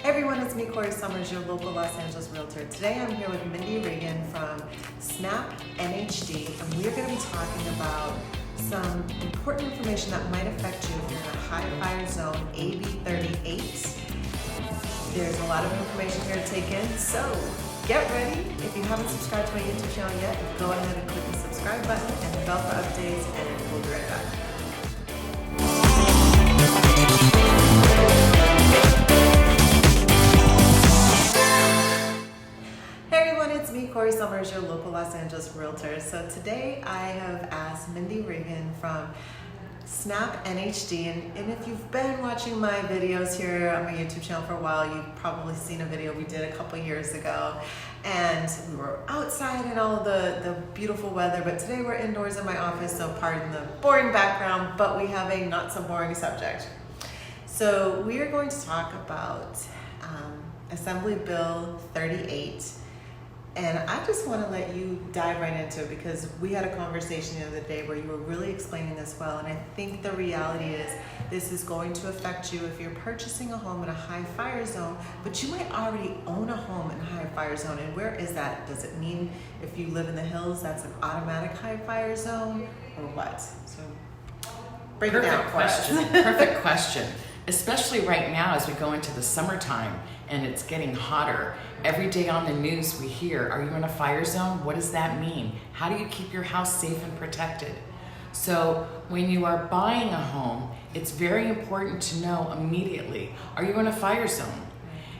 Hey everyone, it's me, Corrie Sommers, your local Los Angeles Realtor. Today I'm here with Mindy Regan from Snap NHD, and we are going to be talking about some important information that might affect you if you're in a high fire zone, AB38. There's a lot of information here to take in, so get ready. If you haven't subscribed to my YouTube channel yet, go ahead and click the subscribe button and the bell for updates, and we'll be right back. It's me, Corrie Sommers, your local Los Angeles Realtor. So today I have asked Mindy Regan from Snap NHD, and if you've been watching my videos here on my YouTube channel for a while, you've probably seen a video we did a couple years ago, and we were outside in all the beautiful weather, but today we're indoors in my office, so pardon the boring background, but we have a not so boring subject. So we are going to talk about Assembly Bill 38. And I just want to let you dive right into it because we had a conversation the other day where you were really explaining this well. And I think the reality is this is going to affect you if you're purchasing a home in a high fire zone, but you might already own a home in a high fire zone. And where is that? Does it mean if you live in the hills, that's an automatic high fire zone or what? So break it down for us. Perfect question. Especially right now as we go into the summertime and it's getting hotter. Every day on the news we hear, are you in a fire zone? What does that mean? How do you keep your house safe and protected? So when you are buying a home, it's very important to know immediately, are you in a fire zone?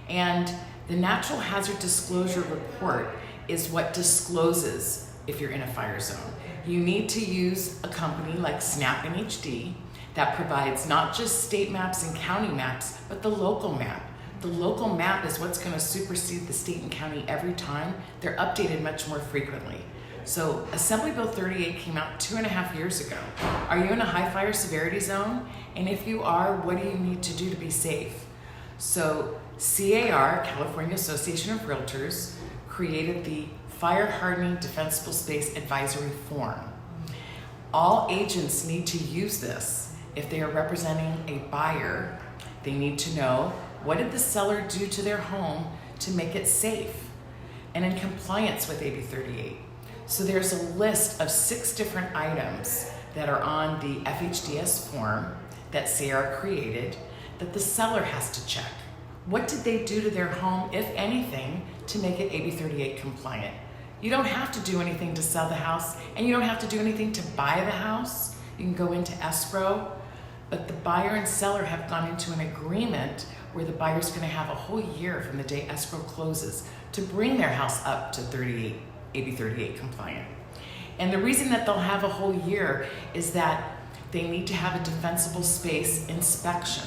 And the Natural Hazard Disclosure Report is what discloses if you're in a fire zone. You need to use a company like Snap NHD that provides not just state maps and county maps, but the local map. The local map is what's going to supersede the state and county every time. They're updated much more frequently. So Assembly Bill 38 came out 2.5 years ago. Are you in a high fire severity zone? And if you are, what do you need to do to be safe? So CAR, California Association of Realtors, created the Fire Hardening Defensible Space Advisory Form. All agents need to use this. If they are representing a buyer, they need to know what did the seller do to their home to make it safe and in compliance with AB 38. So there's a list of 6 different items that are on the FHDS form that CAR created that the seller has to check. What did they do to their home, if anything, to make it AB 38 compliant? You don't have to do anything to sell the house, and you don't have to do anything to buy the house. You can go into escrow, but the buyer and seller have gone into an agreement where the buyer's going to have a whole year from the day escrow closes to bring their house up to AB 38 compliant. And the reason that they'll have a whole year is that they need to have a defensible space inspection.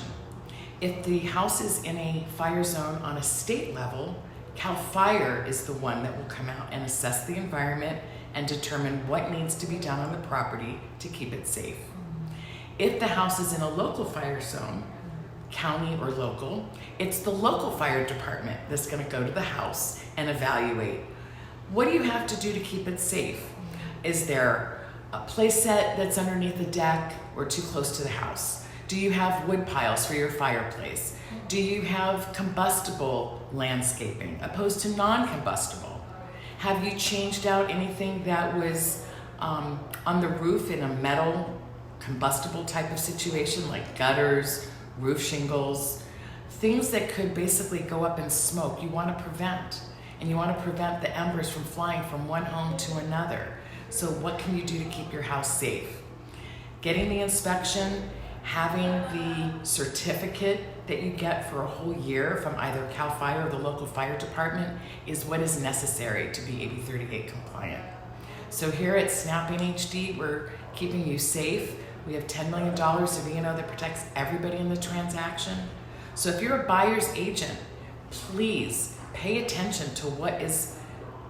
If the house is in a fire zone on a state level, CAL FIRE is the one that will come out and assess the environment and determine what needs to be done on the property to keep it safe. If the house is in a local fire zone, county or local, it's the local fire department that's going to go to the house and evaluate. What do you have to do to keep it safe? Is there a play set that's underneath the deck or too close to the house? Do you have wood piles for your fireplace? Do you have combustible landscaping opposed to non-combustible? Have you changed out anything that was on the roof in a metal combustible type of situation, like gutters, roof shingles, things that could basically go up in smoke? You want to prevent, and you want to prevent the embers from flying from one home to another. So what can you do to keep your house safe? Getting the inspection, having the certificate that you get for a whole year from either CAL FIRE or the local fire department is what is necessary to be AB 38 compliant. So here at Snap NHD, we're keeping you safe. We have $10 million of E&O that protects everybody in the transaction. So if you're a buyer's agent, please pay attention to what is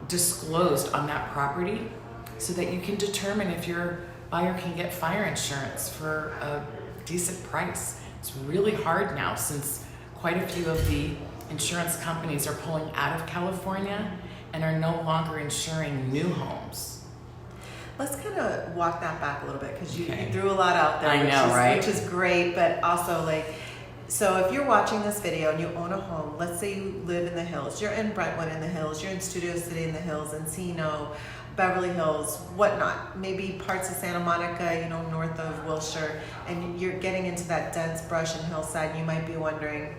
disclosed on that property so that you can determine if your buyer can get fire insurance for a decent price. It's really hard now since quite a few of the insurance companies are pulling out of California and are no longer insuring new homes. Let's kind of walk that back a little bit because you threw a lot out there, I know, right? Which is great, but also like So if you're watching this video and you own a home, let's say you live in the hills, you're in Brentwood in the hills, you're in Studio City in the hills, Encino, Beverly Hills, whatnot, maybe parts of Santa Monica, you know, north of Wilshire, and you're getting into that dense brush and hillside, you might be wondering,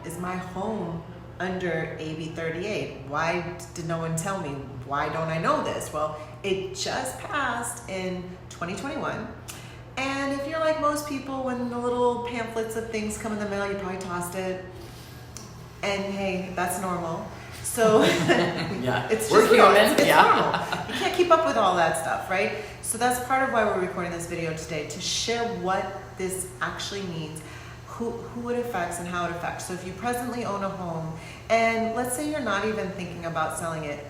is my home under AB38? Why did no one tell me? Why don't I know this? Well, it just passed in 2021. And if you're like most people, when the little pamphlets of things come in the mail, you probably tossed it. And hey, that's normal. So yeah, it's we're just human. It's yeah. normal. You can't keep up with all that stuff, right? So that's part of why we're recording this video today, to share what this actually means, who it affects and how it affects. So if you presently own a home, and let's say you're not even thinking about selling it,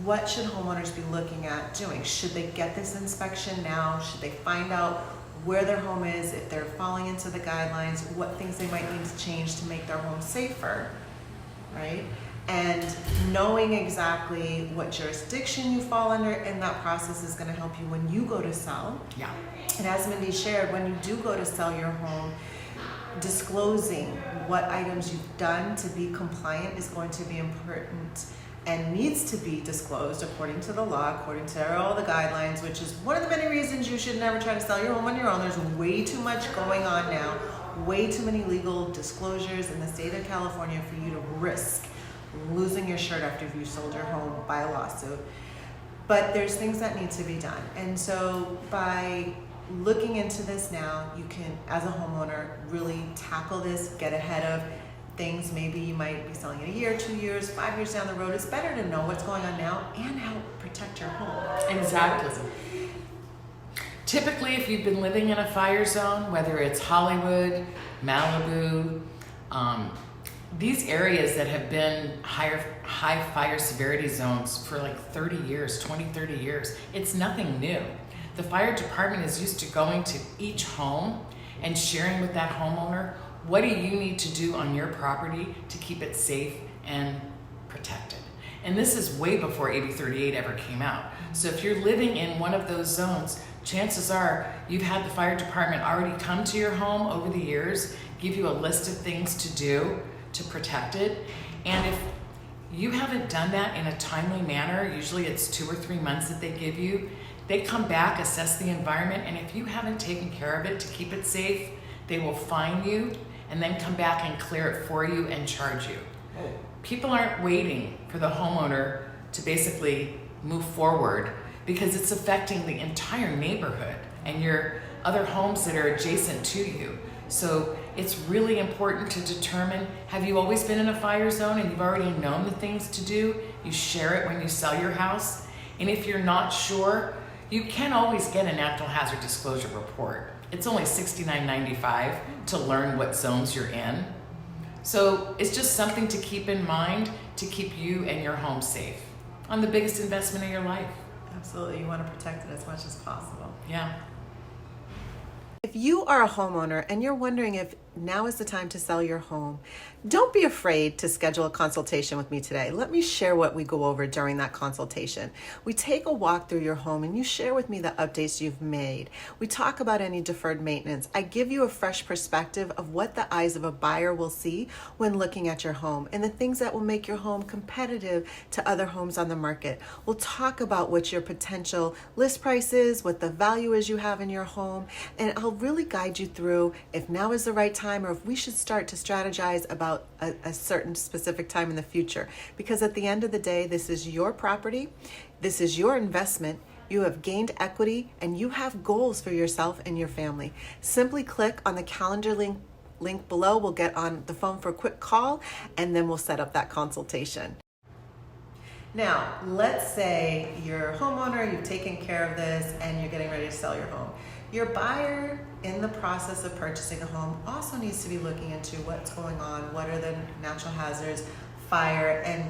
what should homeowners be looking at doing? Should they get this inspection now? Should they find out where their home is, if they're falling into the guidelines, what things they might need to change to make their home safer, right? And knowing exactly what jurisdiction you fall under in that process is going to help you when you go to sell. Yeah. And as Mindy shared, when you do go to sell your home, disclosing what items you've done to be compliant is going to be important and needs to be disclosed according to the law, according to all the guidelines, which is one of the many reasons you should never try to sell your home on your own. There's way too much going on now, way too many legal disclosures in the state of California for you to risk losing your shirt after you sold your home by a lawsuit. But there's things that need to be done. And so by looking into this now, you can, as a homeowner, really tackle this, get ahead of things. Maybe you might be selling it a year, 2 years, 5 years down the road. It's better to know what's going on now and help protect your home. Exactly. Typically, if you've been living in a fire zone, whether it's Hollywood, Malibu, these areas that have been high fire severity zones for like 30 years, 20, 30 years, it's nothing new. The fire department is used to going to each home and sharing with that homeowner, what do you need to do on your property to keep it safe and protected? And this is way before AB38 ever came out. So if you're living in one of those zones, chances are you've had the fire department already come to your home over the years, give you a list of things to do to protect it. And if you haven't done that in a timely manner, usually it's 2 or 3 months that they give you, they come back, assess the environment, and if you haven't taken care of it to keep it safe, they will fine you and then come back and clear it for you and charge you. People aren't waiting for the homeowner to basically move forward because it's affecting the entire neighborhood and your other homes that are adjacent to you. So it's really important to determine, have you always been in a fire zone and you've already known the things to do? You share it when you sell your house. And if you're not sure, you can always get a natural hazard disclosure report. It's only $69.95 to learn what zones you're in. So it's just something to keep in mind to keep you and your home safe on the biggest investment of your life. Absolutely, you want to protect it as much as possible. Yeah. If you are a homeowner and you're wondering if now is the time to sell your home, don't be afraid to schedule a consultation with me today. Let me share what we go over during that consultation. We take a walk through your home and you share with me the updates you've made. We talk about any deferred maintenance. I give you a fresh perspective of what the eyes of a buyer will see when looking at your home and the things that will make your home competitive to other homes on the market. We'll talk about what your potential list price is, what the value is you have in your home, and I'll really guide you through if now is the right time or if we should start to strategize about a certain specific time in the future. Because at the end of the day, this is your property, this is your investment, you have gained equity, and you have goals for yourself and your family. Simply click on the calendar link below. We'll get on the phone for a quick call, and then we'll set up that consultation. Now, let's say you're a homeowner, you've taken care of this, and you're getting ready to sell your home. Your buyer, in the process of purchasing a home, also needs to be looking into what's going on, what are the natural hazards, fire, and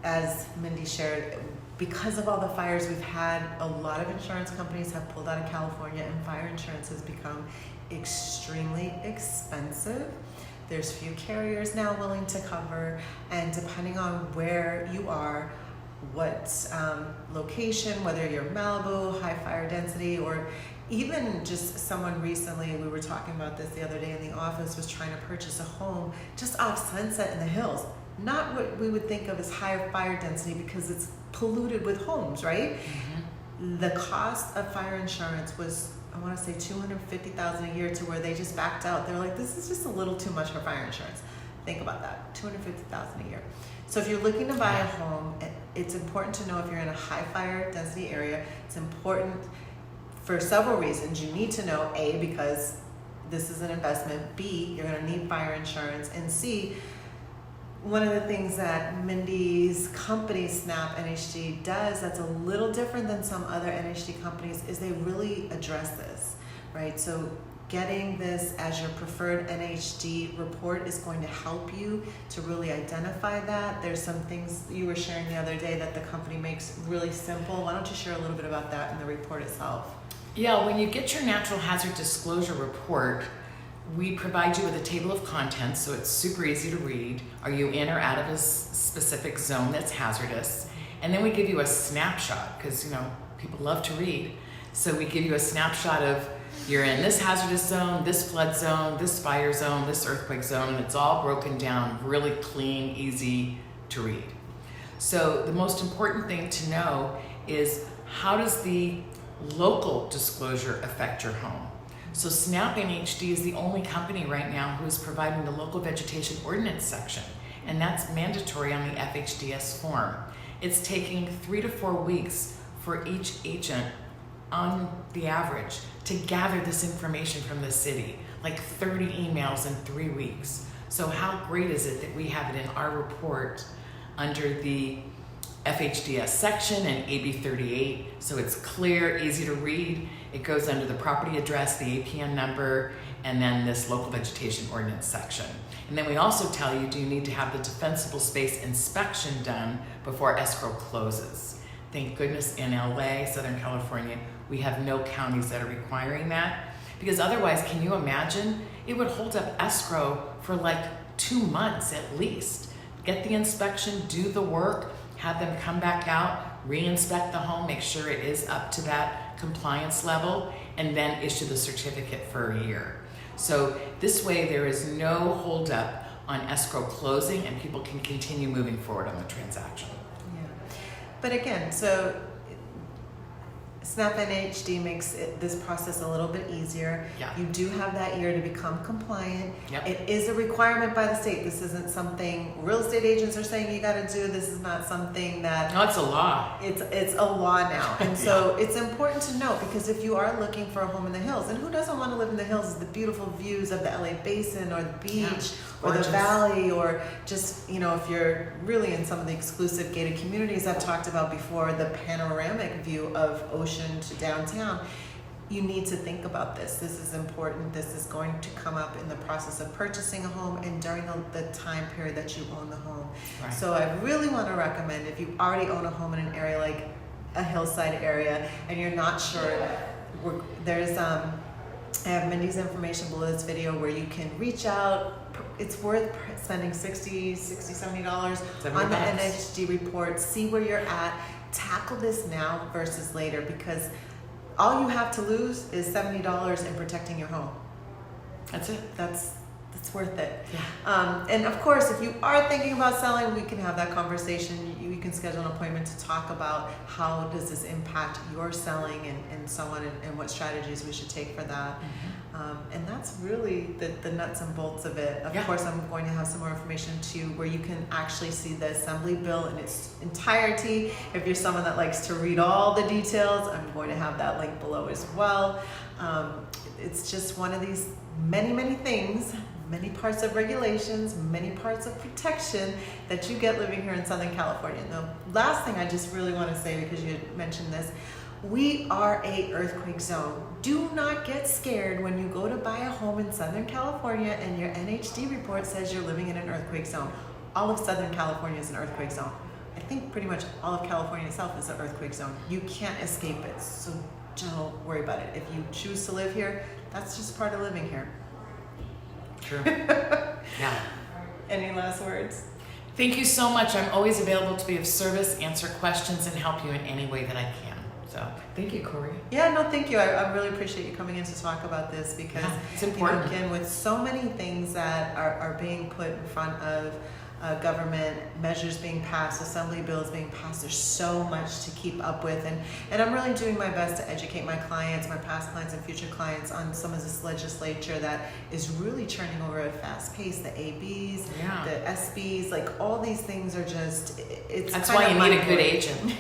as Mindy shared, because of all the fires we've had, a lot of insurance companies have pulled out of California and fire insurance has become extremely expensive. There's few carriers now willing to cover, and depending on where you are, what location, whether you're Malibu, high fire density, or Even just someone recently, we were talking about this the other day in the office, was trying to purchase a home just off Sunset in the Hills. Not what we would think of as higher fire density because it's polluted with homes, right? Mm-hmm. The cost of fire insurance was, I want to say $250,000 a year, to where they just backed out. They're like, this is just a little too much for fire insurance. Think about that, $250,000 a year. So if you're looking to buy a home, it's important to know if you're in a high fire density area. It's important for several reasons. You need to know, A, because this is an investment, B, you're going to need fire insurance, and C, one of the things that Mindy's company, Snap NHD, does that's a little different than some other NHD companies is they really address this, right? So getting this as your preferred NHD report is going to help you to really identify that. There's some things you were sharing the other day that the company makes really simple. Why don't you share a little bit about that in the report itself? Yeah, when you get your natural hazard disclosure report, we provide you with a table of contents, so it's super easy to read. Are you in or out of a specific zone that's hazardous? And then we give you a snapshot, because people love to read. So we give you a snapshot of you're in this hazardous zone, this flood zone, this fire zone, this earthquake zone, and it's all broken down really clean, easy to read. So the most important thing to know is, how does the local disclosure affect your home? So Snap NHD is the only company right now who is providing the local vegetation ordinance section, and that's mandatory on the FHDS form. It's taking 3 to 4 weeks for each agent on the average to gather this information from the city, like 30 emails in 3 weeks. So how great is it that we have it in our report under the FHDS section and AB38, so it's clear, easy to read. It goes under the property address, the APN number, and then this local vegetation ordinance section. And then we also tell you, do you need to have the defensible space inspection done before escrow closes? Thank goodness in LA, Southern California, we have no counties that are requiring that, because otherwise, can you imagine? It would hold up escrow for like 2 months at least. Get the inspection, do the work, have them come back out, re-inspect the home, make sure it is up to that compliance level, and then issue the certificate for a year. So this way there is no holdup on escrow closing, and people can continue moving forward on the transaction. Yeah. But again, so Snap NHD makes this process a little bit easier. Yeah. You do have that year to become compliant. Yep. It is a requirement by the state. This isn't something real estate agents are saying you got to do. This is not something that... No, it's a law. It's a law now. And so it's important to note, because if you are looking for a home in the hills, and who doesn't want to live in the hills? The beautiful views of the LA basin or the beach, or the valley, or just, if you're really in some of the exclusive gated communities I've talked about before, the panoramic view of ocean to downtown. You need to think about this. This is important. This is going to come up in the process of purchasing a home and during the time period that you own the home. Right. So I really want to recommend, if you already own a home in an area like a hillside area and you're not sure, there's I have Mindy's information below this video where you can reach out. It's worth spending $60, $70 on the NHD report. See where you're at. Tackle this now versus later, because all you have to lose is $70 in protecting your home. That's it. That's worth it. Yeah. And of course, if you are thinking about selling, we can have that conversation. You can schedule an appointment to talk about how does this impact your selling and so on, and what strategies we should take for that. Mm-hmm. And that's really the nuts and bolts of it. Of course, I'm going to have some more information too, where you can actually see the assembly bill in its entirety. If you're someone that likes to read all the details, I'm going to have that link below as well. It's just one of these many things, many parts of regulations, many parts of protection that you get living here in Southern California. And the last thing I just really want to say, because you had mentioned this, we are a earthquake zone. Do not get scared when you go to buy a home in Southern California and your NHD report says you're living in an earthquake zone. All of Southern California is an earthquake zone. I think pretty much all of California itself is an earthquake zone. You can't escape it, so don't worry about it. If you choose to live here, that's just part of living here. True. Yeah. Any last words? Thank you so much. I'm always available to be of service, answer questions, and help you in any way that I can. So thank you, Corrie. Yeah, no, thank you. I really appreciate you coming in to talk about this because it's important. Again, with so many things that are being put in front of government, measures being passed, assembly bills being passed, there's so much to keep up with, and I'm really doing my best to educate my clients, my past clients and future clients on some of this legislature that is really churning over at a fast pace. The ABs, the SBs, like all these things are just, that's why you need a good agent.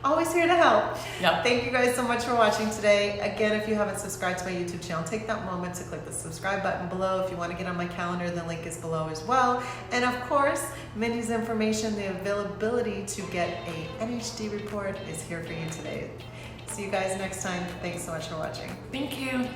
Always here to help. Yep. Thank you guys so much for watching today. Again, if you haven't subscribed to my YouTube channel, take that moment to click the subscribe button below. If you want to get on my calendar, the link is below as well. And of course, Mindy's information, the availability to get a NHD report is here for you today. See you guys next time. Thanks so much for watching. Thank you.